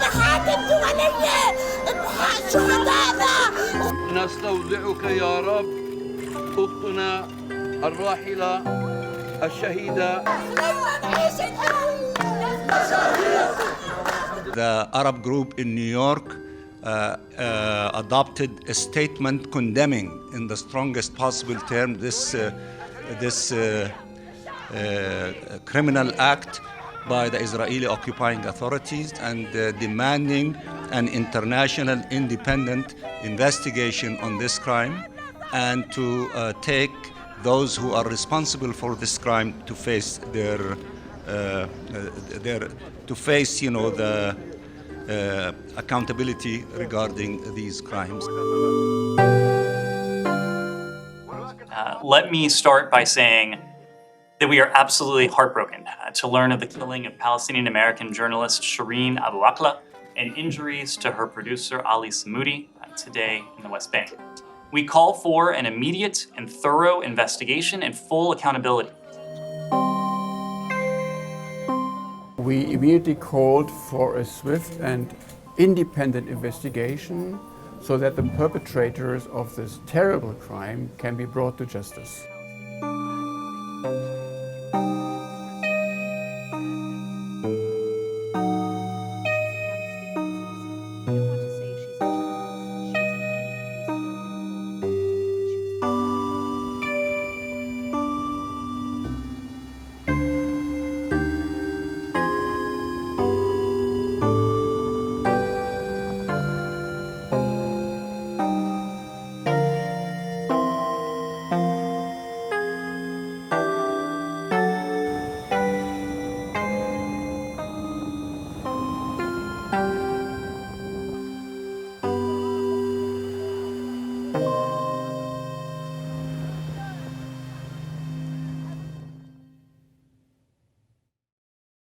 محاكم دولية ابحاث شهدائنا. نستودعك يا رب أختنا الراحلة الشهيدة. The Arab group in New York adopted a statement condemning in the strongest possible term this criminal act by the Israeli occupying authorities and demanding an international independent investigation on this crime and to take those who are responsible for this crime to face the accountability regarding these crimes. Let me start by saying that we are absolutely heartbroken to learn of the killing of Palestinian-American journalist Shireen Abu Akleh and injuries to her producer Ali Samudi today in the West Bank. We call for an immediate and thorough investigation and full accountability. We immediately called for a swift and independent investigation so that the perpetrators of this terrible crime can be brought to justice.